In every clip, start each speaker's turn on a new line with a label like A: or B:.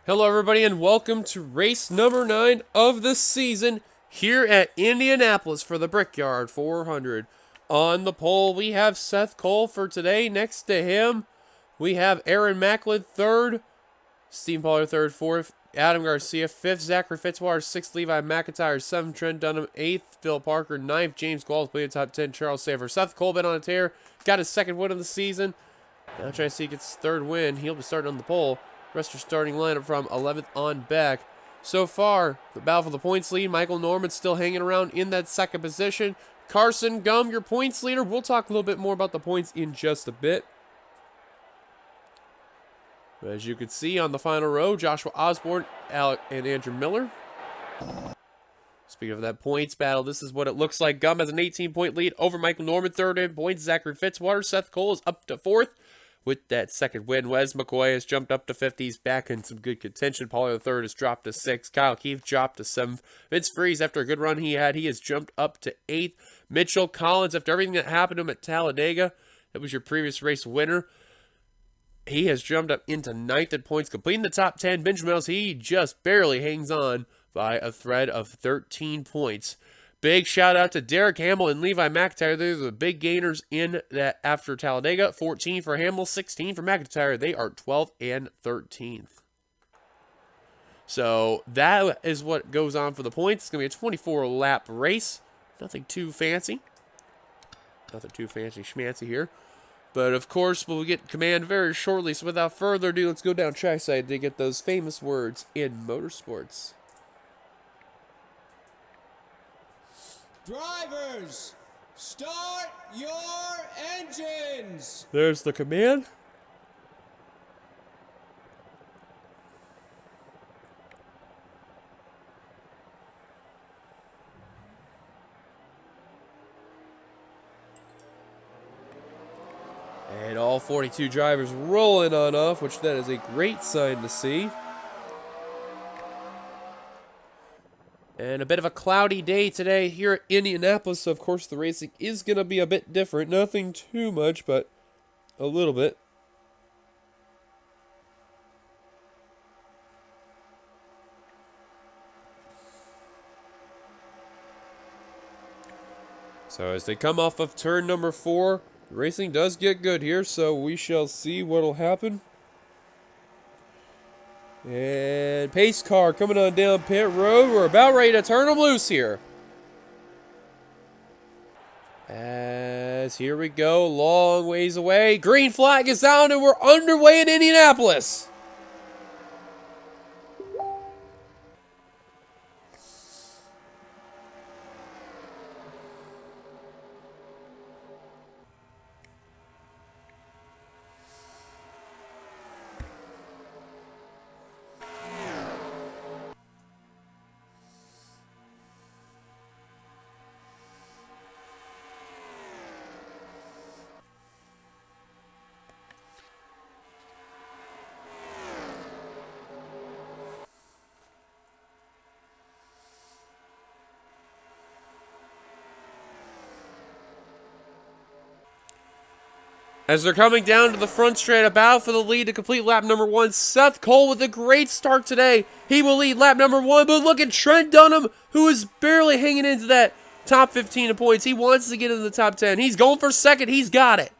A: Hello everybody and welcome to race number 9 of the season here at Indianapolis for the Brickyard 400. On the pole we have Seth Cole for today. Next to him we have Aaron Macklin 3rd, Steve Pollard 3rd, 4th, Adam Garcia 5th, Zachary Fitzwater 6th, Levi McIntyre 7th, Trent Dunham 8th, Phil Parker 9th, James Gauls playing top 10, Charles Saver. Seth Cole been on a tear, got his 2nd win of the season. Now trying to see if he gets his 3rd win. He'll be starting on the pole. Rest of starting lineup from 11th on back. So far, the battle for the points lead. Michael Norman still hanging around in that 2nd position. Carson Gum, your points leader. We'll talk a little bit more about the points in just a bit. As you can see on the final row, Joshua Osborne, Alec, and Andrew Miller. Speaking of that points battle, this is what it looks like. Gum has an 18-point lead over Michael Norman, 3rd in points. Zachary Fitzwater, Seth Cole is up to 4th. With that 2nd win, Wes McCoy has jumped up to 5th. He's back in some good contention. Pollard the 3rd has dropped to 6th. Kyle Keefe dropped to 7th. Vince Freeze, after a good run he had, he has jumped up to 8th. Mitchell Collins, after everything that happened to him at Talladega, that was your previous race winner, he has jumped up into 9th in points, completing the top 10. Benjamin Mills, he just barely hangs on by a thread of 13 points. Big shout out to Derek Hamill and Levi McIntyre. They're the big gainers in that after Talladega. 14 for Hamill, 16 for McIntyre. They are 12th and 13th. So that is what goes on for the points. It's going to be a 24-lap race. Nothing too fancy. Nothing too fancy schmancy here. But of course, we'll get command very shortly. So without further ado, let's go down trackside to get those famous words in motorsports.
B: Drivers, start your engines!
A: There's the command. And all 42 drivers rolling on off, which that is a great sign to see. And a bit of a cloudy day today here at Indianapolis, so of course the racing is going to be a bit different. Nothing too much, but a little bit. So as they come off of turn number 4, the racing does get good here, so we shall see what will happen. And pace car coming on down pit road. We're about ready to turn them loose here. As here we go, long ways away. Green flag is out and we're underway in Indianapolis. As they're coming down to the front straight, about for the lead to complete lap number 1. Seth Cole with a great start today. He will lead lap number 1, but look at Trent Dunham, who is barely hanging into that top 15 of points. He wants to get into the top 10. He's going for 2nd. He's got it.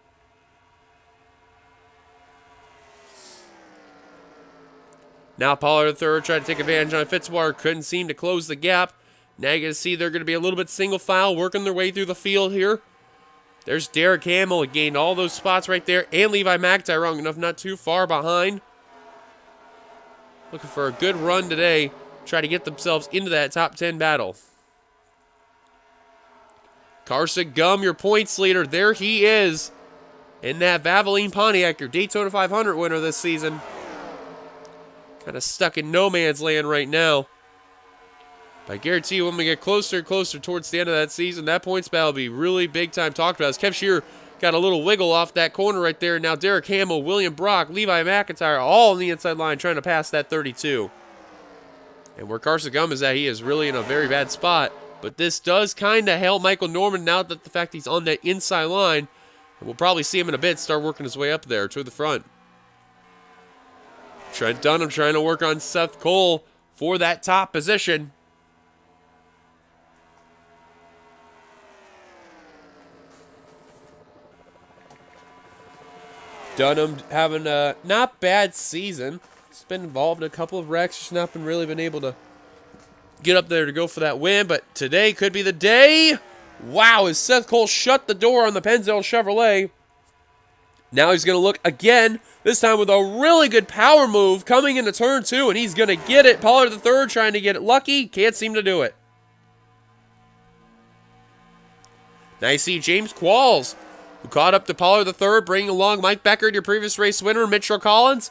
A: Now Pollard the 3rd tried to take advantage on Fitzwater. Couldn't seem to close the gap. Now you can see they're going to be a little bit single file, working their way through the field here. There's Derek Hamill, he gained all those spots right there, and Levi McIntyre wrong enough, not too far behind. Looking for a good run today, try to get themselves into that top 10 battle. Carson Gum, your points leader, there he is. In that Valvoline Pontiac, your Daytona 500 winner this season. Kind of stuck in no man's land right now. I guarantee you when we get closer and closer towards the end of that season, that points battle will be really big time talked about. As Kev Shearer got a little wiggle off that corner right there. Now Derek Hamill, William Brock, Levi McIntyre all on the inside line trying to pass that 32. And where Carson Gum is at, he is really in a very bad spot. But this does kind of help Michael Norman now that the fact he's on that inside line. And we'll probably see him in a bit start working his way up there to the front. Trent Dunham trying to work on Seth Cole for that top position. Dunham having a not bad season. He's been involved in a couple of wrecks, just not really been able to get up there to go for that win, but today could be the day. Wow, as Seth Cole shut the door on the Pennzoil Chevrolet. Now he's going to look again, this time with a really good power move coming into turn 2, and he's going to get it. Pollard the third trying to get it lucky, can't seem to do it. Now you see James Qualls, who caught up to Pollard the third, bringing along Mike Becker, your previous race winner, Mitchell Collins.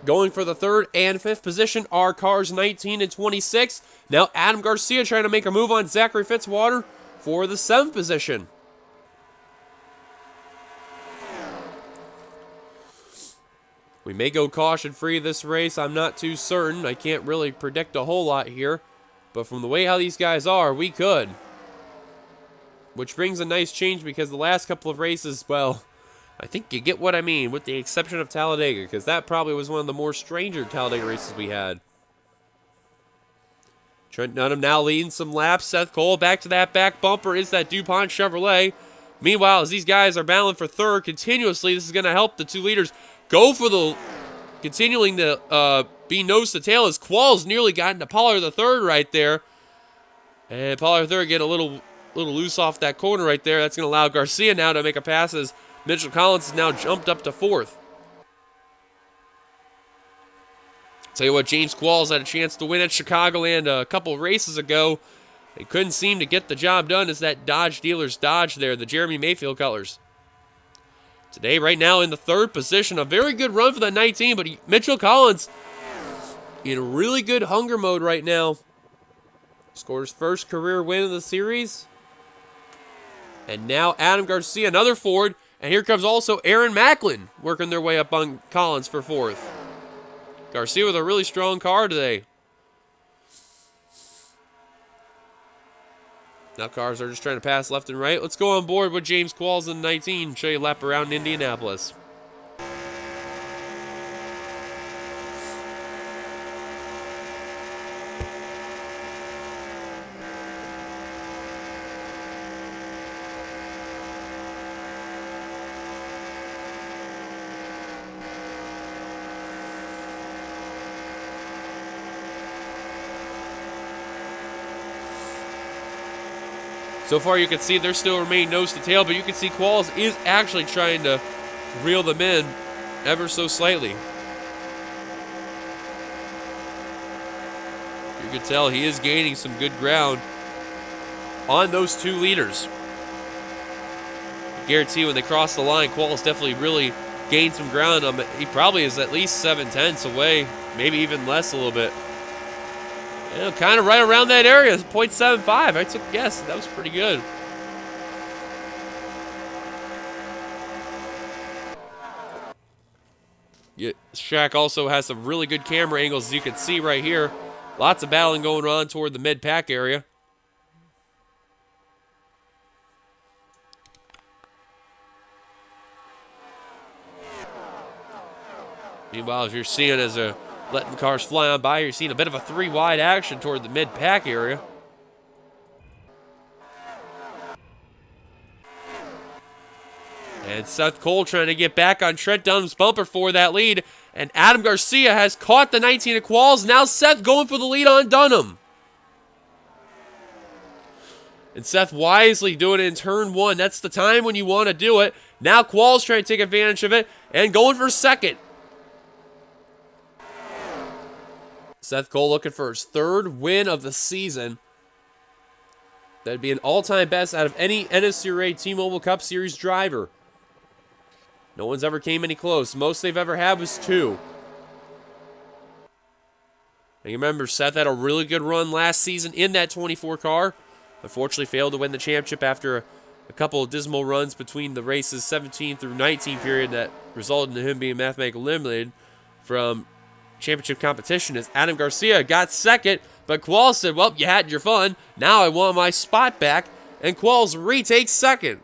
A: Going for the third and fifth position are cars 19 and 26. Now Adam Garcia trying to make a move on Zachary Fitzwater for the 7th position. We may go caution-free this race. I'm not too certain. I can't really predict a whole lot here. But from the way how these guys are, we could. Which brings a nice change because the last couple of races, well, I think you get what I mean, with the exception of Talladega, because that probably was one of the more stranger Talladega races we had. Trent Dunham now leading some laps. Seth Cole back to that back bumper is that DuPont Chevrolet. Meanwhile, as these guys are battling for third continuously, this is going to help the two leaders go for the, continuing to be nose to tail as Qualls nearly got into Pollard the third right there. And Pollard the third get a little loose off that corner right there. That's going to allow Garcia now to make a pass as Mitchell Collins has now jumped up to 4th. Tell you what, James Qualls had a chance to win at Chicagoland a couple races ago. They couldn't seem to get the job done as that Dodge dealer's Dodge there, the Jeremy Mayfield colors. Today, right now, in the 3rd position, a very good run for the 19, but Mitchell Collins in really good hunger mode right now. Scored his first career win of the series. And now Adam Garcia, another Ford. And here comes also Aaron Macklin working their way up on Collins for 4th. Garcia with a really strong car today. Now cars are just trying to pass left and right. Let's go on board with James Qualls in 19. Show you a lap around Indianapolis. So far, you can see they're still remaining nose to tail, but you can see Qualls is actually trying to reel them in ever so slightly. You can tell he is gaining some good ground on those two leaders. I guarantee when they cross the line, Qualls definitely really gained some ground on him. He probably is at least 7/10 away, maybe even less a little bit. You know, kind of right around that area, 0.75. I took a guess. That was pretty good. Yeah, this track also has some really good camera angles, as you can see right here. Lots of battling going on toward the mid-pack area. Meanwhile, as you're seeing as letting the cars fly on by, you're seeing a bit of a 3-wide action toward the mid-pack area. And Seth Cole trying to get back on Trent Dunham's bumper for that lead. And Adam Garcia has caught the 19 of Qualls. Now Seth going for the lead on Dunham. And Seth wisely doing it in turn 1. That's the time when you want to do it. Now Qualls trying to take advantage of it and going for second. Seth Cole looking for his 3rd win of the season. That'd be an all-time best out of any NNSCRA T-Mobile Cup Series driver. No one's ever came any close. Most they've ever had was 2. And you remember, Seth had a really good run last season in that 24 car. Unfortunately, failed to win the championship after a couple of dismal runs between the races 17 through 19 period that resulted in him being mathematically eliminated from championship competition as Adam Garcia got second, but Qualls said, well, you had your fun. Now I want my spot back, and Qualls retakes second.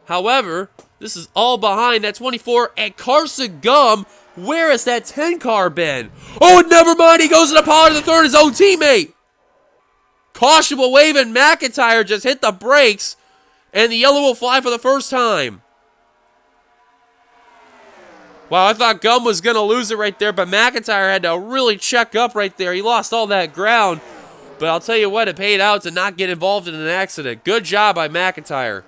A: However, This is all behind that 24, and Carson Gum, where has that 10 car been? Oh, never mind, he goes to the Pollard the third, his own teammate. Caution will wave, and McIntyre just hit the brakes, and the yellow will fly for the first time. Wow, I thought Gum was going to lose it right there, but McIntyre had to really check up right there. He lost all that ground, but I'll tell you what, it paid out to not get involved in an accident. Good job by McIntyre.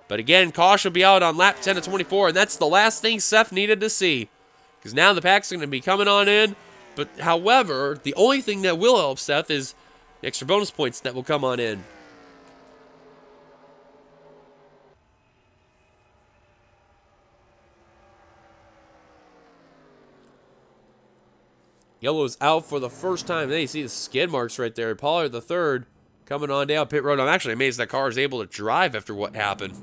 A: But again, caution will be out on lap 10 of 24, and that's the last thing Seth needed to see. Because now the pack's going to be coming on in. But however, the only thing that will help Seth is the extra bonus points that will come on in. Yellow's out for the first time. There you see the skid marks right there. Pollard the third coming on down pit road. I'm actually amazed that car is able to drive after what happened.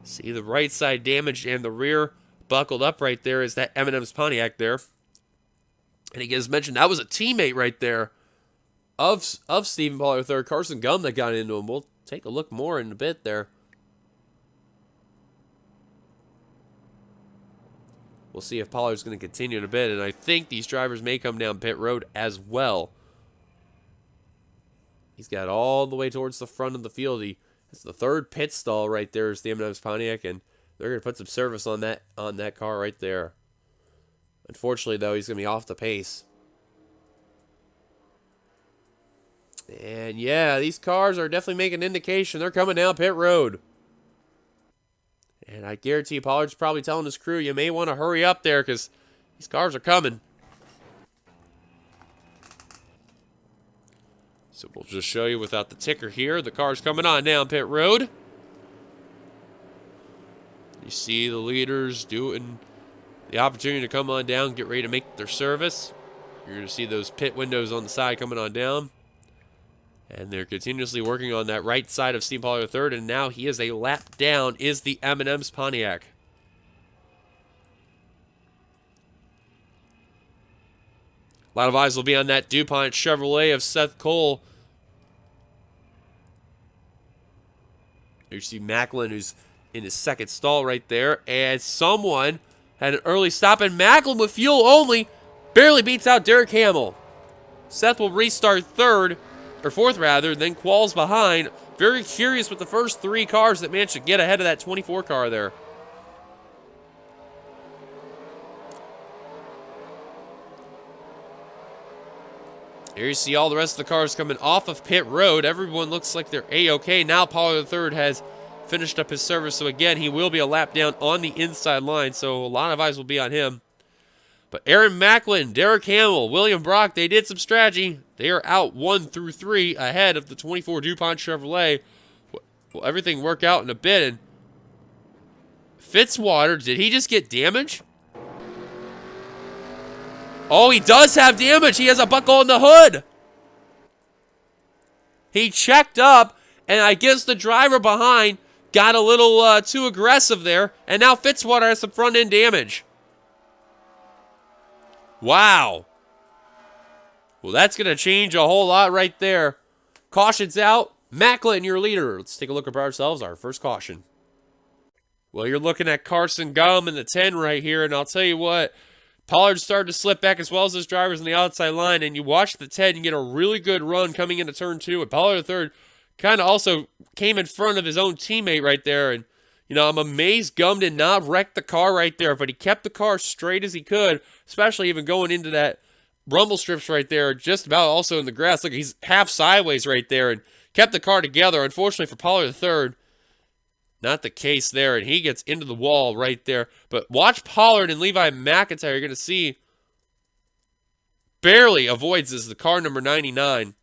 A: See the right side damaged and the rear buckled up right there is that M&M's Pontiac there. And he gets mentioned that was a teammate right there of Stephen Pollard III, Carson Gum, that got into him. We'll take a look more in a bit there. We'll see if Pollard's going to continue in a bit, and I think these drivers may come down pit road as well. He's got all the way towards the front of the field. It's the third pit stall right there is the M&M's Pontiac, and they're going to put some service on that car right there. Unfortunately, though, he's going to be off the pace. And yeah, these cars are definitely making an indication they're coming down pit road. And I guarantee Pollard's probably telling his crew, you may want to hurry up there because these cars are coming. So we'll just show you without the ticker here. The car's coming on down pit road. You see the leaders doing the opportunity to come on down, get ready to make their service. You're going to see those pit windows on the side coming on down. And they're continuously working on that right side of Steve Pollard III, and now he is a lap down, is the M&M's Pontiac. A lot of eyes will be on that DuPont Chevrolet of Seth Cole. You see Macklin, who's in his second stall right there, and someone had an early stop, and Macklin with fuel only barely beats out Derek Hamill. Seth will restart third, or fourth rather, then Qualls behind. Very curious with the first three cars that managed to get ahead of that 24 car there. Here you see all the rest of the cars coming off of pit road. Everyone looks like they're A-OK. Now Pollard III has finished up his service, so again, he will be a lap down on the inside line, so a lot of eyes will be on him. But Aaron Macklin, Derek Hamill, William Brock, they did some strategy. They are out 1 through 3 ahead of the 24 DuPont Chevrolet. Will everything work out in a bit? And Fitzwater, did he just get damage? Oh, he does have damage. He has a buckle in the hood. He checked up, and I guess the driver behind got a little too aggressive there, and now Fitzwater has some front-end damage. Wow. Well, that's going to change a whole lot right there. Caution's out. Macklin, your leader. Let's take a look at ourselves, our first caution. Well, you're looking at Carson Gum in the 10 right here, and I'll tell you what, Pollard started to slip back as well as his drivers on the outside line, and you watch the 10 and get a really good run coming into turn 2, and Pollard the third kind of also came in front of his own teammate right there, and you know, I'm amazed Gum did not wreck the car right there, but he kept the car straight as he could, especially even going into that rumble strips right there, just about also in the grass. Look, he's half sideways right there and kept the car together. Unfortunately for Pollard III, not the case there, and he gets into the wall right there. But watch Pollard and Levi McIntyre. You're going to see barely avoids this, the car number 99.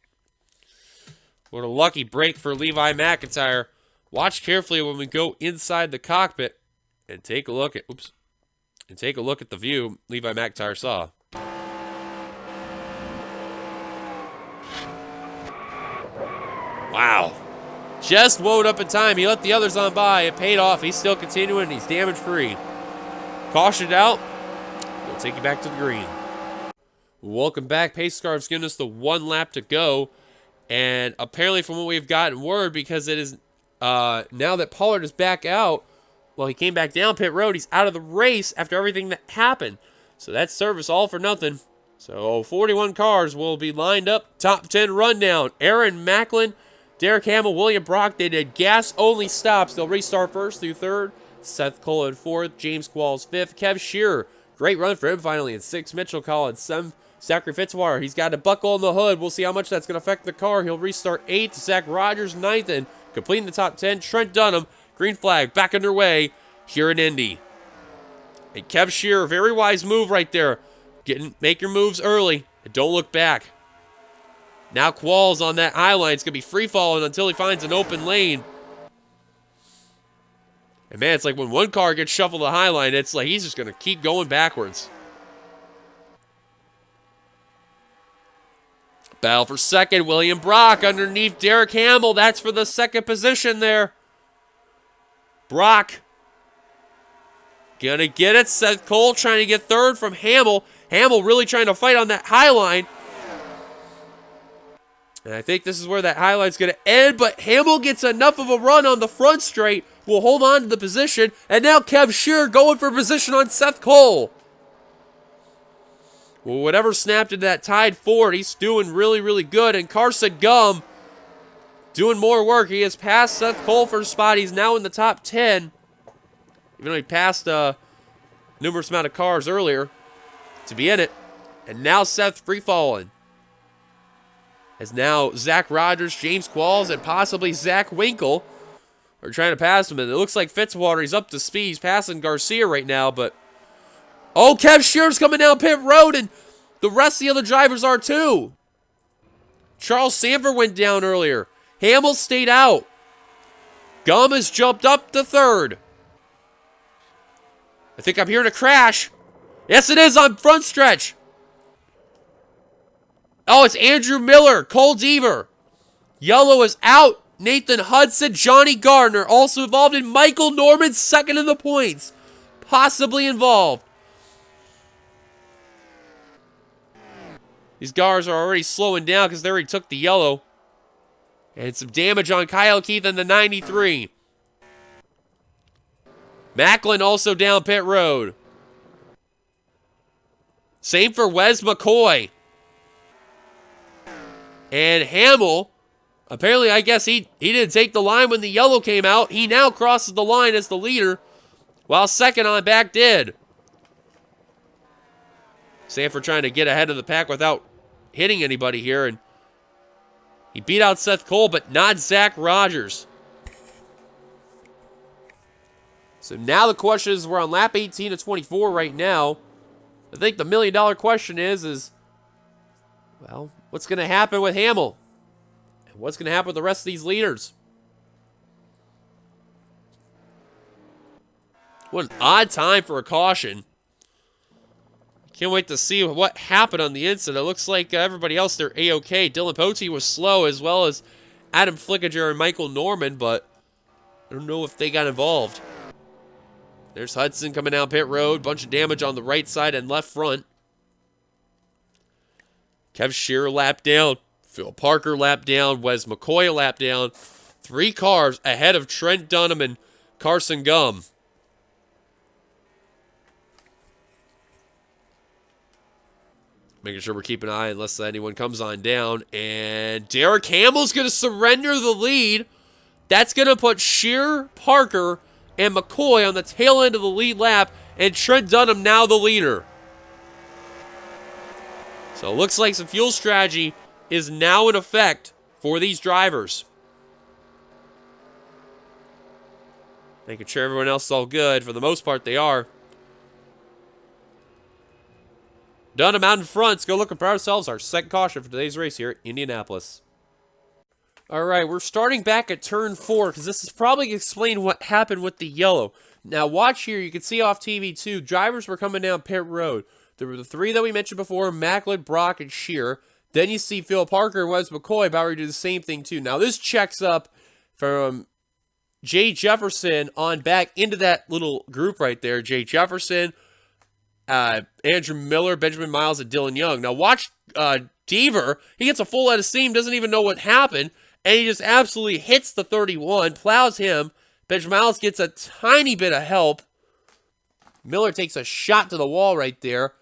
A: What a lucky break for Levi McIntyre. Watch carefully when we go inside the cockpit and take a look at the view Levi McIntyre saw. Wow. Just wound up in time. He let the others on by. It paid off. He's still continuing. He's damage free. Cautioned out. We'll take you back to the green. Welcome back. Pace Scarf's giving us the 1 lap to go. And apparently from what we've gotten word, because it is now that Pollard is back out, Well, he came back down pit road. He's out of the race after everything that happened. So that's service all for nothing. So 41 cars will be lined up. Top 10 rundown. Aaron Macklin, Derek Hamill, William Brock. They did gas-only stops. They'll restart first through third. Seth Cole in fourth. James Qualls fifth. Kev Shearer. Great run for him finally in sixth. Mitchell Collins seventh. Zachary Fitzwater. He's got a buckle in the hood. We'll see how much that's going to affect the car. He'll restart eighth. Zach Rogers ninth. And completing the top 10, Trent Dunham. Green flag back underway here in Indy. And Kev Shearer, very wise move right there. Make your moves early and don't look back. Now Qualls on that high line. It's going to be free falling until he finds an open lane. And man, it's like when one car gets shuffled to the high line, it's like he's just going to keep going backwards. Battle for second. William Brock underneath Derek Hamill. That's for the second position there. Brock gonna get it. Seth Cole trying to get third from Hamill. Hamill really trying to fight on that high line. And I think this is where that high line's gonna end, but Hamill gets enough of a run on the front straight. Will hold on to the position. And now Kev Shearer going for position on Seth Cole. Well, whatever snapped into that tied Ford, he's doing really, really good. And Carson Gum doing more work. He has passed Seth Cole for a spot. He's now in the top 10. Even though he passed a numerous amount of cars earlier to be in it. And now Seth free falling. As now Zach Rogers, James Qualls, and possibly Zach Winkle are trying to pass him. And it looks like Fitzwater, he's up to speed. He's passing Garcia right now, but... Oh, Kev Shearer's coming down pit road, and the rest of the other drivers are too. Charles Sanford went down earlier. Hamill stayed out. Gum has jumped up to third. I think I'm hearing a crash. Yes, it is on front stretch. Oh, it's Andrew Miller, Cole Deaver. Yellow is out. Nathan Hudson, Johnny Gardner also involved in. Michael Norman second in the points. Possibly involved. These cars are already slowing down because they already took the yellow. And some damage on Kyle Keith in the 93. Macklin also down pit road. Same for Wes McCoy. And Hamill, apparently I guess he didn't take the line when the yellow came out. He now crosses the line as the leader, while second on back did. Sanford trying to get ahead of the pack without hitting anybody here, and he beat out Seth Cole, but not Zach Rogers. So now the question is, we're on lap 18 of 24 right now. I think the million-dollar question is, well, what's going to happen with Hamill? And what's going to happen with the rest of these leaders? What an odd time for a caution. Can't wait to see what happened on the inside. It looks like everybody else, they're A-OK. Dylan Pote was slow, as well as Adam Flickinger and Michael Norman, but I don't know if they got involved. There's Hudson coming down pit road. Bunch of damage on the right side and left front. Kev Shearer lap down. Phil Parker lap down. Wes McCoy lap down. 3 cars ahead of Trent Dunham and Carson Gum. Making sure we're keeping an eye unless anyone comes on down. And Derek Hamill's going to surrender the lead. That's going to put Shearer, Parker, and McCoy on the tail end of the lead lap. And Trent Dunham now the leader. So it looks like some fuel strategy is now in effect for these drivers. Making sure everyone else is all good. For the most part, they are. Dunham out in front. Let's go looking for ourselves our second caution for today's race here at Indianapolis. All right, we're starting back at turn 4 because this is probably going to explain what happened with the yellow. Now, watch here. You can see off TV, too. Drivers were coming down pit road. There were the 3 that we mentioned before, Macklin, Brock, and Shearer. Then you see Phil Parker and Wes McCoy about to do the same thing, too. Now, this checks up from Jay Jefferson on back into that little group right there. Jay Jefferson, Andrew Miller, Benjamin Miles, and Dylan Young. Now watch Deaver. He gets a full head of steam, doesn't even know what happened, and he just absolutely hits the 31, plows him, Benjamin Miles gets a tiny bit of help. Miller takes a shot to the wall right there.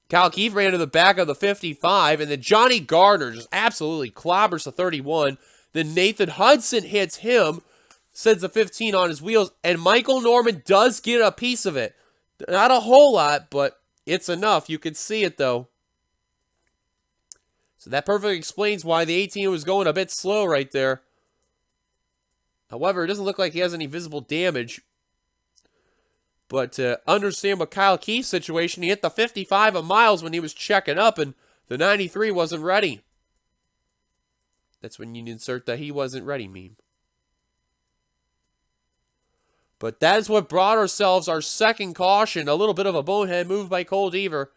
A: Kyle Keefe ran to the back of the 55, and then Johnny Gardner just absolutely clobbers the 31. Then Nathan Hudson hits him, sends the 15 on his wheels, and Michael Norman does get a piece of it. Not a whole lot, but it's enough. You can see it, though. So that perfectly explains why the 18 was going a bit slow right there. However, it doesn't look like he has any visible damage. But to understand what Kyle Keefe's situation, he hit the 55 of Miles when he was checking up, and the 93 wasn't ready. That's when you insert the "he wasn't ready" meme. But that is what brought ourselves our second caution. A little bit of a bonehead move by Cole Deaver.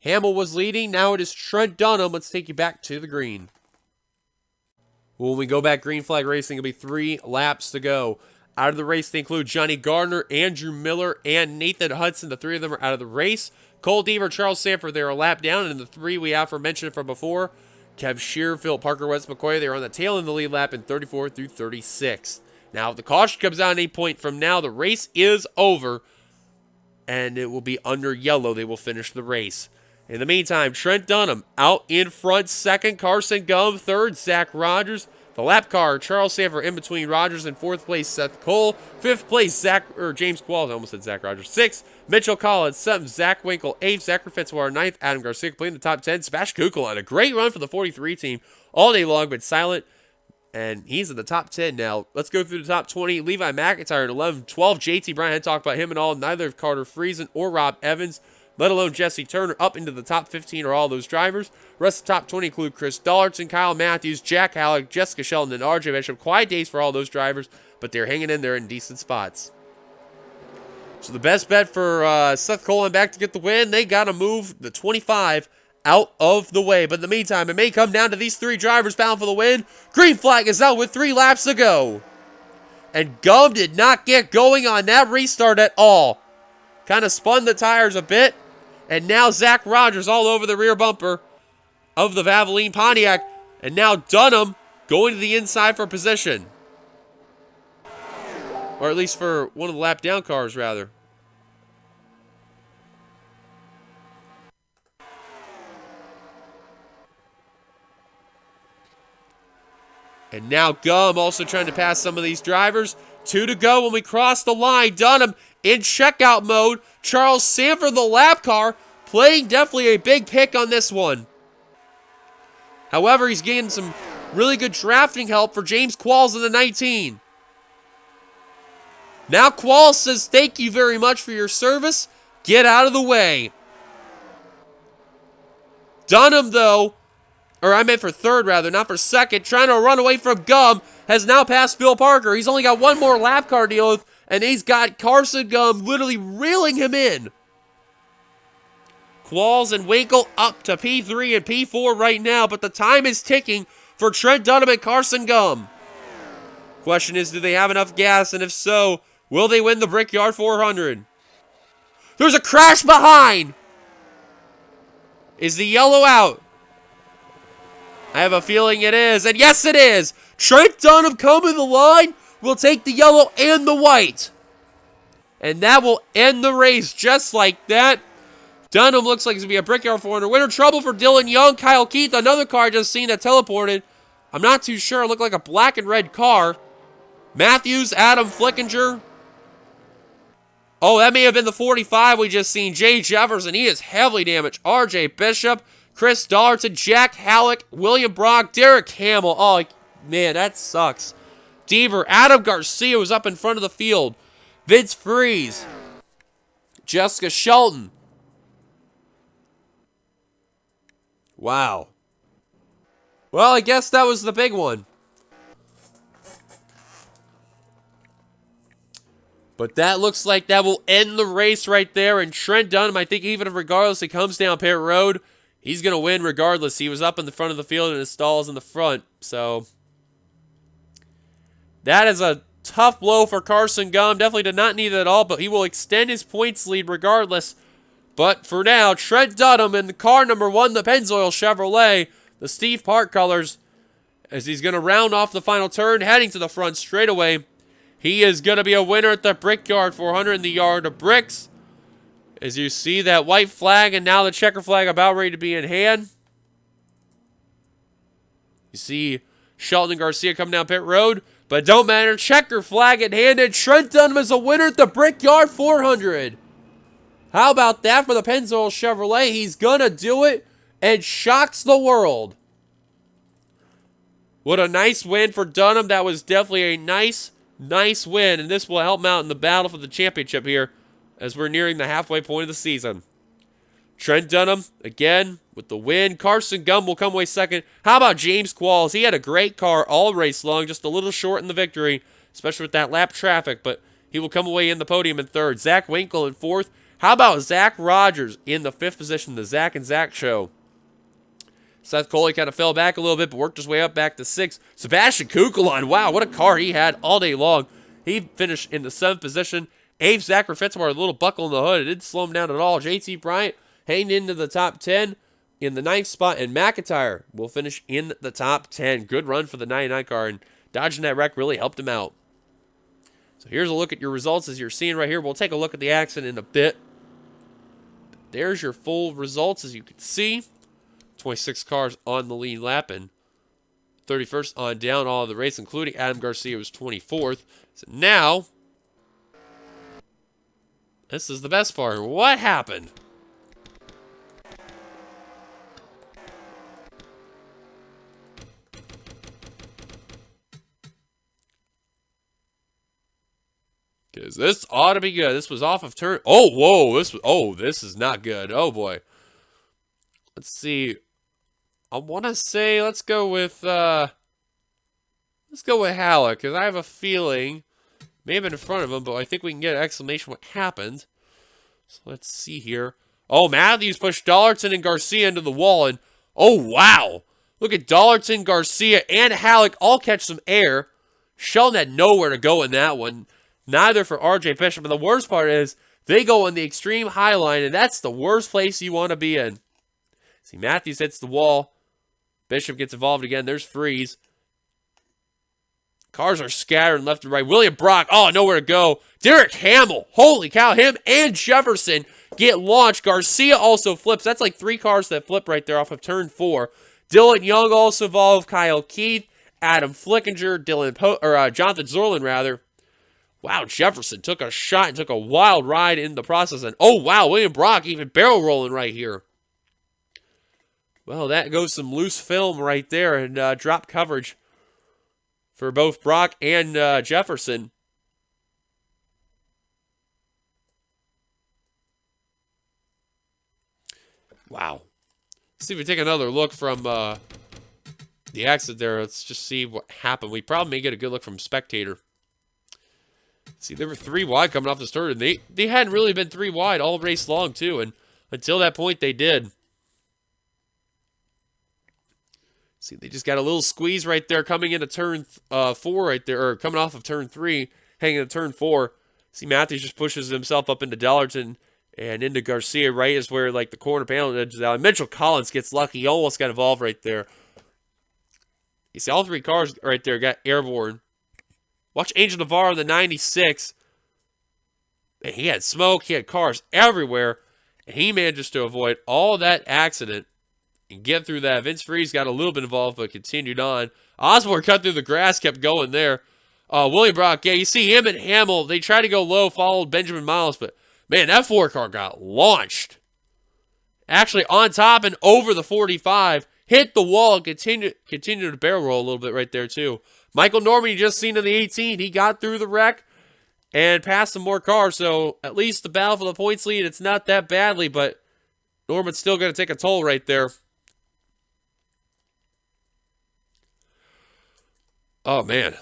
A: Hamill was leading. Now it is Trent Dunham. Let's take you back to the green. When we go back green flag racing, it'll be 3 laps to go. Out of the race, they include Johnny Gardner, Andrew Miller, and Nathan Hudson. The 3 of them are out of the race. Cole Deaver, Charles Sanford, they're a lap down. And the 3 we aforementioned from before, Kev Shear, Phil Parker, Wes McCoy, they're on the tail in the lead lap in 34 through 36. Now, if the caution comes out at any point from now, the race is over. And it will be under yellow. They will finish the race. In the meantime, Trent Dunham out in front, second. Carson Gum, third. Zach Rogers. The lap car, Charles Sanford in between Rogers in 4th place, Seth Cole. 5th place, James Qualls. I almost said Zach Rogers. 6th, Mitchell Collins. 7th, Zach Winkle. 8th, Zachary Fitzwater. 9th, Adam Garcia completing the top 10. Sebastian Kukla had a great run for the 43 team all day long, but silent. And he's in the top 10 now. Let's go through the top 20. Levi McIntyre at 11. 12, JT Bryant. I had talked about him and all. Neither of Carter Friesen or Rob Evans, let alone Jesse Turner, up into the top 15 are all those drivers. The rest of the top 20 include Chris Dollarton, Kyle Matthews, Jack Halleck, Jessica Sheldon, and RJ Bishop. Quiet days for all those drivers, but they're hanging in there in decent spots. So the best bet for Seth Colin back to get the win, they got to move the 25 out of the way. But in the meantime, it may come down to these 3 drivers bound for the win. Green flag is out with 3 laps to go. And Gum did not get going on that restart at all. Kind of spun the tires a bit. And now Zach Rogers all over the rear bumper of the Valvoline Pontiac. And now Dunham going to the inside for position. Or at least for one of the lap down cars, rather. And now Gum also trying to pass some of these drivers. 2 to go when we cross the line. Dunham in checkout mode. Charles Sanford, the lap car, playing definitely a big pick on this one. However, he's getting some really good drafting help for James Qualls in the 19. Now Qualls says, "Thank you very much for your service. Get out of the way." Dunham, though, or I meant for third, rather, not for second, trying to run away from Gum, has now passed Phil Parker. He's only got one more lap car to deal with, and he's got Carson Gum literally reeling him in. Qualls and Winkle up to P3 and P4 right now, but the time is ticking for Trent Dunham and Carson Gum. Question is, do they have enough gas, and if so, will they win the Brickyard 400? There's a crash behind! Is the yellow out? I have a feeling it is, and yes it is! Trent Dunham coming the line will take the yellow and the white. And that will end the race just like that. Dunham looks like he's going to be a Brickyard 400 winner. Trouble for Dylan Young. Kyle Keith, another car just seen that teleported. I'm not too sure. It looked like a black and red car. Matthews, Adam Flickinger. Oh, that may have been the 45 we just seen. Jay Jefferson, he is heavily damaged. RJ Bishop, Chris Dollarton, Jack Halleck, William Brock, Derek Hamill. Oh, man, that sucks. Deaver, Adam Garcia was up in front of the field. Vince Freeze, Jessica Shelton. Wow. Well, I guess that was the big one. But that looks like that will end the race right there. And Trent Dunham, I think even if regardless he comes down pit road, he's going to win regardless. He was up in the front of the field and his stall's in the front. So that is a tough blow for Carson Gum. Definitely did not need it at all, but he will extend his points lead regardless. But for now, Trent Dunham in the car number 1, the Pennzoil Chevrolet, the Steve Park colors. as he's going to round off the final turn, heading to the front straightaway. He is going to be a winner at the Brickyard 400 in the yard of bricks. As you see that white flag and now the checker flag about ready to be in hand. You see Shelton and Garcia coming down pit road, but don't matter. Checker flag in hand, and Trent Dunham is a winner at the Brickyard 400. How about that for the Pennzoil Chevrolet? He's going to do it and shocks the world. What a nice win for Dunham. That was definitely a nice win, and this will help him out in the battle for the championship here as we're nearing the halfway point of the season. Trent Dunham, again, with the win. Carson Gum will come away second. How about James Qualls? He had a great car all race long, just a little short in the victory, especially with that lap traffic, but he will come away in the podium in third. Zach Winkle in fourth. How about Zach Rogers in the fifth position, the Zach and Zach show? Seth Coley kind of fell back a little bit, but worked his way up back to sixth. Sebastian Kukulon, wow, what a car he had all day long. He finished in the seventh position. Abe Zachary Fitzmar, a little buckle in the hood. It didn't slow him down at all. JT Bryant hanging into the top 10 in the ninth spot, and McIntyre will finish in the top 10. Good run for the 99 car, and dodging that wreck really helped him out. So here's a look at your results as you're seeing right here. We'll take a look at the accident in a bit. There's your full results as you can see. 26 cars on the lead lap, and 31st on down all of the race, including Adam Garcia was 24th. So now, this is the best part. What happened? Because this ought to be good. This was off of turn. Oh, whoa. This is not good. Oh, boy. Let's see. I want to say let's go with Halleck, because I have a feeling may have been in front of him, but I think we can get an explanation what happened. So let's see here. Oh, Matthews pushed Dollarton and Garcia into the wall, and oh wow, look at Dollarton, Garcia, and Halleck all catch some air. Sheldon had nowhere to go in that one. Neither for RJ Bishop, and the worst part is they go on the extreme high line, and that's the worst place you want to be in. See, Matthews hits the wall. Bishop gets involved again. There's Freeze. Cars are scattered left and right. William Brock, oh, nowhere to go. Derek Hamill, holy cow, him and Jefferson get launched. Garcia also flips. That's like 3 cars that flip right there off of turn 4. Dylan Young also involved. Kyle Keith, Adam Flickinger, Jonathan Zorlin, rather. Wow, Jefferson took a shot and took a wild ride in the process. And oh, wow, William Brock even barrel rolling right here. Well, that goes some loose film right there and drop coverage for both Brock and Jefferson. Wow. Let's see if we take another look from the exit there. Let's just see what happened. We probably may get a good look from spectator. See, they were 3 wide coming off the start, and they hadn't really been 3 wide all race long, too, and until that point they did. See, they just got a little squeeze right there coming into turn 4 right there, or coming off of turn 3, hanging into turn 4. See, Matthews just pushes himself up into Dollarton and into Garcia, right is where, like, the corner panel edges out. Mitchell Collins gets lucky. He almost got involved right there. You see, all 3 cars right there got airborne. Watch Angel Navarro in the 96. Man, he had smoke. He had cars everywhere. And he manages to avoid all that accident and get through that. Vince Freeze got a little bit involved, but continued on. Osborne cut through the grass, kept going there. William Brock, yeah, you see him and Hamill. They tried to go low, followed Benjamin Miles, but man, that 4 car got launched. Actually, on top and over the 45, hit the wall, and continued to barrel roll a little bit right there, too. Michael Norman, you just seen in the 18, he got through the wreck and passed some more cars, so at least the battle for the points lead, it's not that badly, but Norman's still going to take a toll right there. Oh, man.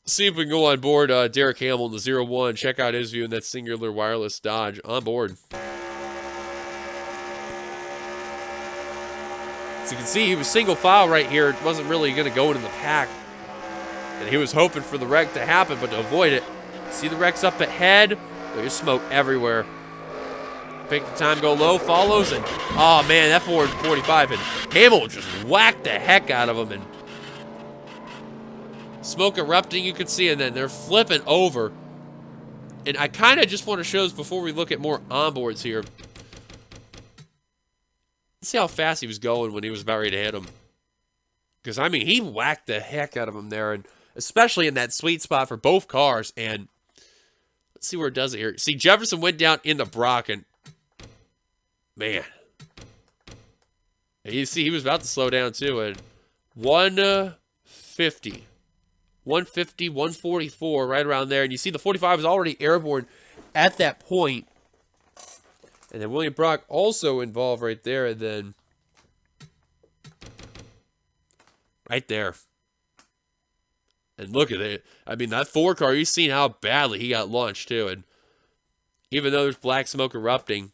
A: See if we can go on board Derek Hamill in the 0-1. Check out his view in that singular wireless Dodge. On board. As you can see, he was single file right here. It wasn't really going to go into the pack. And he was hoping for the wreck to happen, but to avoid it. See the wrecks up ahead. There's smoke everywhere. Pick the time, go low, follows, and oh man, that 445, and Hamill just whacked the heck out of him, and smoke erupting, you can see, and then they're flipping over. And I kind of just want to show this before we look at more onboards here. Let's see how fast he was going when he was about ready to hit him. Because, I mean, he whacked the heck out of him there, and especially in that sweet spot for both cars. And let's see where it does it here. See, Jefferson went down into Brock, and man. And you see, he was about to slow down, too, and 150. 150, 144, right around there. And you see the 45 was already airborne at that point. And then William Brock also involved right there. And then right there. And look at it. I mean, that 4 car, you've seen how badly he got launched, too. And even though there's black smoke erupting,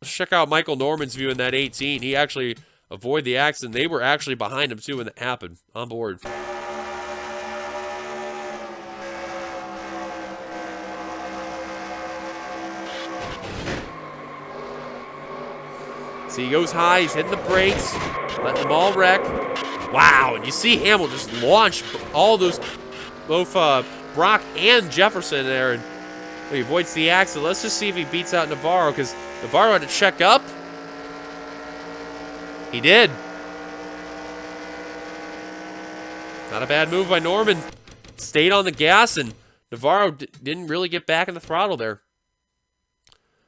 A: let's check out Michael Norman's view in that 18. He actually avoided the accident. They were actually behind him, too, when that happened. On board. See, he goes high. He's hitting the brakes. Letting them all wreck. Wow. And you see Hamill just launch all those, both Brock and Jefferson there. And he avoids the accident. Let's just see if he beats out Navarro, because Navarro had to check up. He did. Not a bad move by Norman. Stayed on the gas, and Navarro didn't really get back in the throttle there.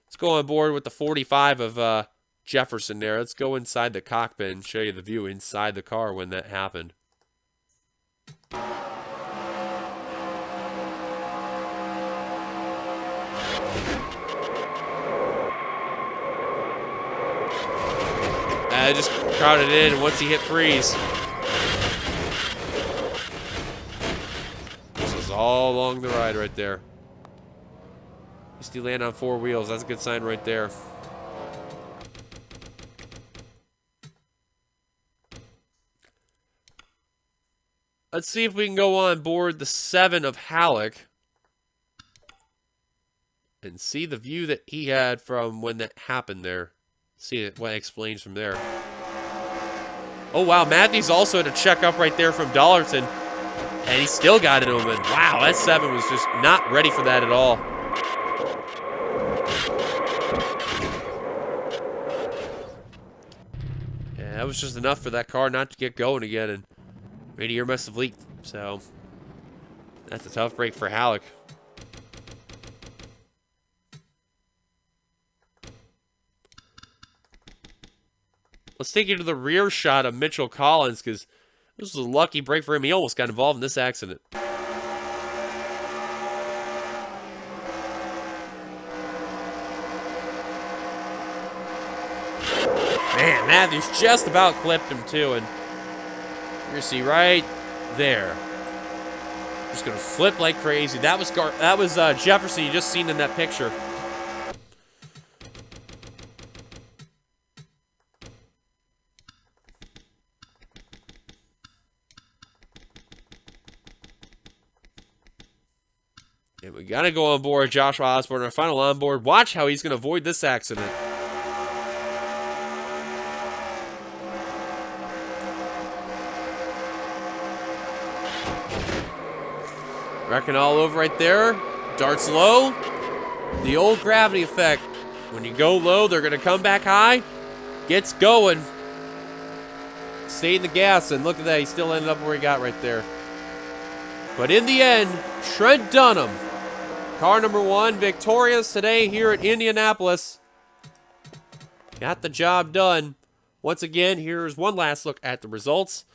A: Let's go on board with the 45 of Jefferson there. Let's go inside the cockpit and show you the view inside the car when that happened. Just crowded in once he hit freeze. This is all along the ride right there. You still land on 4 wheels. That's a good sign right there. Let's see if we can go on board the 7 of Halleck and see the view that he had from when that happened there. See what it explains from there. Oh, wow. Matthews also had to check up right there from Dollarton. And he still got it to him. And wow, that 7 was just not ready for that at all. Yeah, that was just enough for that car not to get going again. And radiator must have leaked. So that's a tough break for Halleck. Let's take you to the rear shot of Mitchell Collins, because this was a lucky break for him. He almost got involved in this accident. Man, Matthews just about clipped him too, and you're gonna see right there. Just gonna flip like crazy. That was Jefferson you just seen in that picture. And we got to go on board Joshua Osborne, our final on board. Watch how he's going to avoid this accident. Wrecking all over right there. Darts low. The old gravity effect. When you go low, they're going to come back high. Gets going. Stayed in the gas, and look at that. He still ended up where he got right there. But in the end, Trent Dunham, car number 1, victorious today here at Indianapolis. Got the job done. Once again, here's one last look at the results.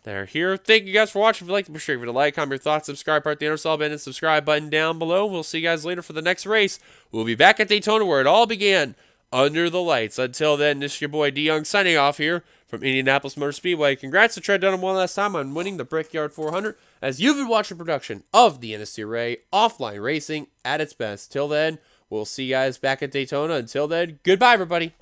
A: They're here. Thank you guys for watching. If you liked, be sure to like, comment your thoughts, subscribe, part the undersaw button, and subscribe button down below. We'll see you guys later for the next race. We'll be back at Daytona where it all began, under the lights. Until then, this is your boy D Young signing off here from Indianapolis Motor Speedway. Congrats to Trent Dunham one last time on winning the Brickyard 400, as you've been watching production of the NNSCRA offline racing at its best. Till then, we'll see you guys back at Daytona. Until then, goodbye, everybody.